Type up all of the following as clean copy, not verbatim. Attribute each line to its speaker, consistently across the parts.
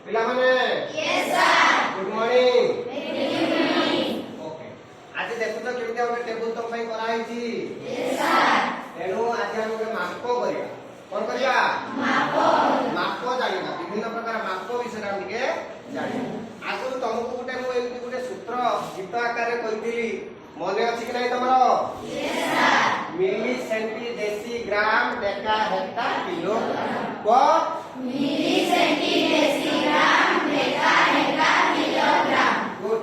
Speaker 1: पिला माने yes sir good morning okay आज देखु तो केमते हम टेबल तो पई कराई छी यस सर एनु आज हम के माप करिया कोन करिया माप जानिबा विभिन्न प्रकार माप विषय हम के जानिबा आगु तुमको गुटे मु एमती गुटे सूत्र गीत आकार रे कहितली मने अछि कि नै तमरो यस सर मिली सेंटी देसी ग्राम डेका हेक्टा किलोग्राम को मिली सेंटी देसी ग्राम डेका हेक्टा किलोग्राम गुड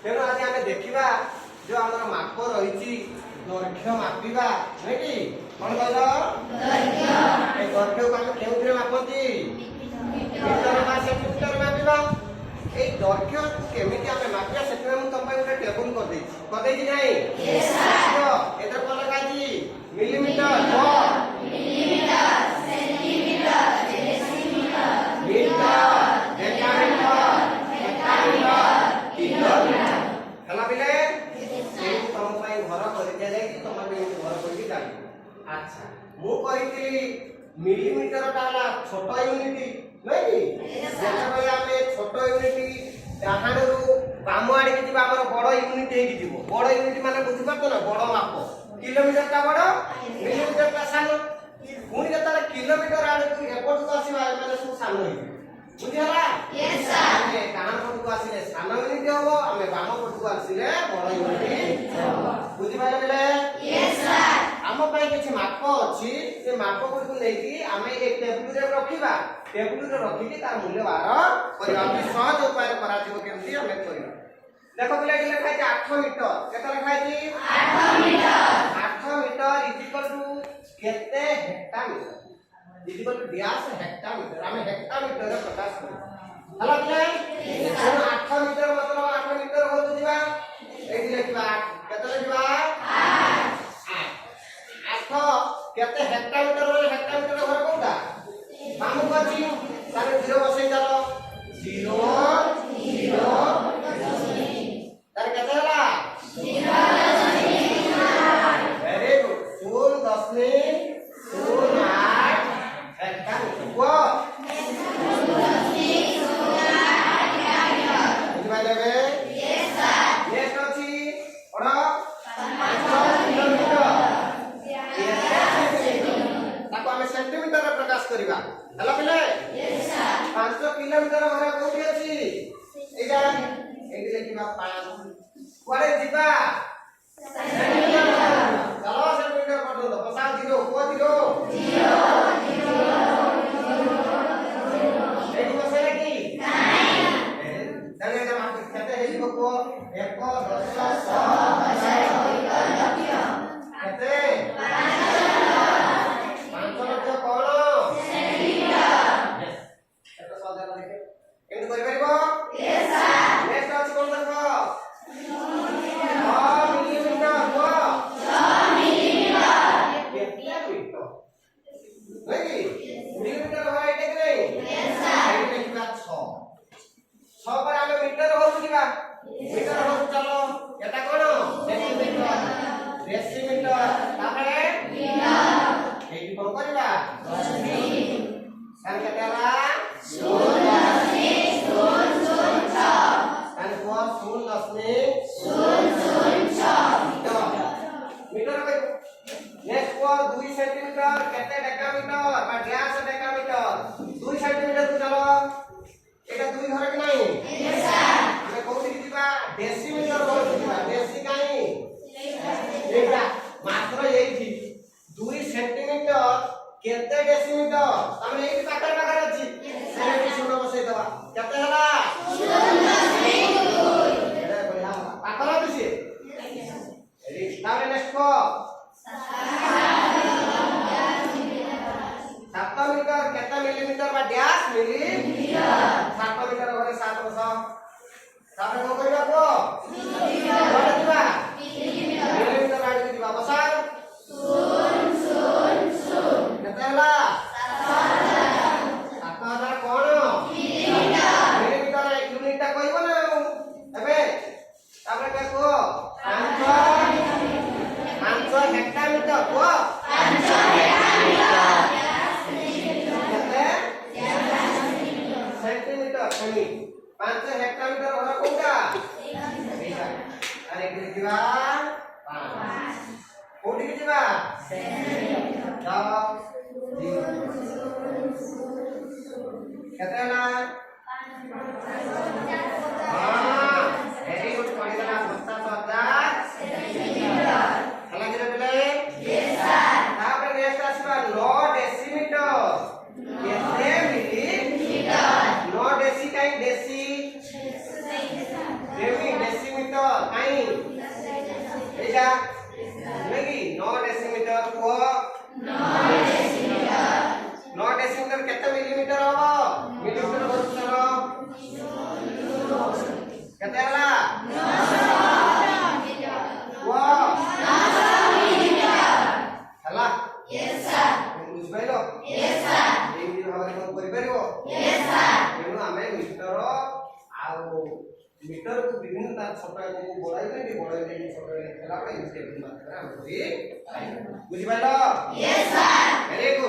Speaker 1: तेनो आज हमें देखिबा जो हमर माप रहिछि दर्घ्य मापिबा नै कि कोन कहलो दर्घ्य ए दर्घ्य को हम केउतरे मापति मीटर बा सेंटीमीटर मापिबा ए दर्घ्य केमिति हमें मापिया सेते हम तुम पे टेबल कर देछि नै यस सर एतर पर लगाई मिलीमीटर को millimetre centimetre decimetre metre decametre hectometre kilogram हला बिले से तुम पे घर कर दिया जाय कि तुम पे घर कर के जाय अच्छा मु कहितली मिलीमीटर टाला छोटा यूनिट नै कि जेते बले हमें छोटा यूनिट डाहाणरू बाम आड़ी के जिबा हमर बड़ यूनिट हे कि जिवो बड़ यूनिट माने बुझि परतो ना बड़ माप किलोमीटर का बड़ मिलीमीटर का सान पुनी जतरा किलोमीटर आड़े तू एपट को आसीबा माने सु सान होई बुझिला यस सर हमें डाहाण पट को आसीले सान यूनिट होबो हमें बाम पट को आसीले बड़ यूनिट होबो बुझि पाइले बेले यस सर हम पई किछि माप अछि से माप को लेकी हमें एक टेबल रे रखिबा टेबल रे रखि के तार मूल्य बाहर करबा कि सहज उपाय करा जिवो केमति हमें करबा देखो पिला कि लिखा है 8 मीटर केते लिखा है 8 मीटर इज इक्वल टू केते हेक्टामीटर इज इक्वल टू व्यास हेक्टामीटर हमें हेक्टामीटर रे प्रकाश करू हला कि 8 मीटर मतलब 8 मीटर हो जिबा एठी लिखबा केते लिखबा 8 केते हेक्टामीटर रे हेक्टामीटर घर कोटा मामु कछि तारे 0 बसै चलो 0 तारे केते हला 0 वेरी गुड 0.08 हेक्टामीटर को 0.08 बुझाइले यस सर नेक्स्ट अछि पढो 5 किलोमीटर ताको हम सेंटीमीटर रे प्रकाश करिबा हला पिले यस सर 500 किलोमीटर घरे कोठी अछि एटा एटी लेखिबा 5 कुआडे जिबा सेंटीमीटर चलो सेंटीमीटर कर दो बसा 0 को 0 एटी बसेला की नहीं तने का माप केते हेलिबो को 1 10 100 केते 500 लक्ष कोन सेंटीमीटर यस एतो सदा लिखे एंड करि परबो यस सर नेक्स्ट अछि कोन देखो 6 मिलीमीटर को 6 मिलीमीटर केते मीटर नहीं मिलीमीटर हो एटे कि नहीं यस सर एटे लिखा 6 पर आमे मीटर हो जिबा मीटर हो चलो एटा कोन सेंटीमीटर डेसीमीटर तापरे मीटर एटी कोन करबा 10 सान केते हला 0.006 सान को 0.006 मीटर के नेक्स्ट को 2 सेंटीमीटर केते डेकामीटर बा व्यास डेकामीटर 2 सेंटीमीटर को चलो एटा 2 घर के नहीं यस सर हमें कोठी जिबा डेसीमीटर हो जिबा डेसी काई एटा मात्र एठी 2 सेंटीमीटर केते डेसीमीटर हमने एठी पाकर पाकर अछि सेठी सुनो बसै दबा केते हला 0.2 एरे बढ़िया पाकर अछि एरी तारे नेक्स्ट को 7 मीटर केते मिलीमीटर बा डैश मिलीमीटर 7 मीटर घरे 7 बस तारे को करबा को मिलीमीटर दिबा मिलीमीटर आडी दिबा बसा 0.000 केते हला 7000 कोन मिलीमीटर मिलीमीटर यूनिट ता कहबो ना एबे तारे के को 500 हेक्टामीटर को 500 हेक्टामीटर ସେଣ୍ଟିମିଟର ପୁଣି 5 ହେକ୍ଟୋମିଟର ଘର କୋଉଟା ଏଇଟା ଆରେ ଏଠି ଯିବା 5 କୋଉଠି ଯିବା ସେଣ୍ଟିମିଟର କେତେ ହେଲା हां वेरी गुड पढ़िगला 50,000 सेंटीमीटर हला गिरे बेले यस सर तापर नेक्स्ट आसीबा 9 डेसीमीटर केते मिलीमीटर 9 डेसी काई डेसी डेमी डेसीमीटर काई एजा नेगी 9 डेसीमीटर को 9 डेसीमीटर केते मिलीमीटर हबो मिलीमीटर बरसर केते हला 900 वाह 900 मिलीमीटर हला यस सर बुझ पाइलो यस सर एमि भाबरे कोन करि परिबो यस सर एनु आमे मीटर आउ मीटर को विभिन्न तार छोटा को बड़ाई छोटा हला पे स्टेप मात्रा हम करि बुझ pilo yes sir very good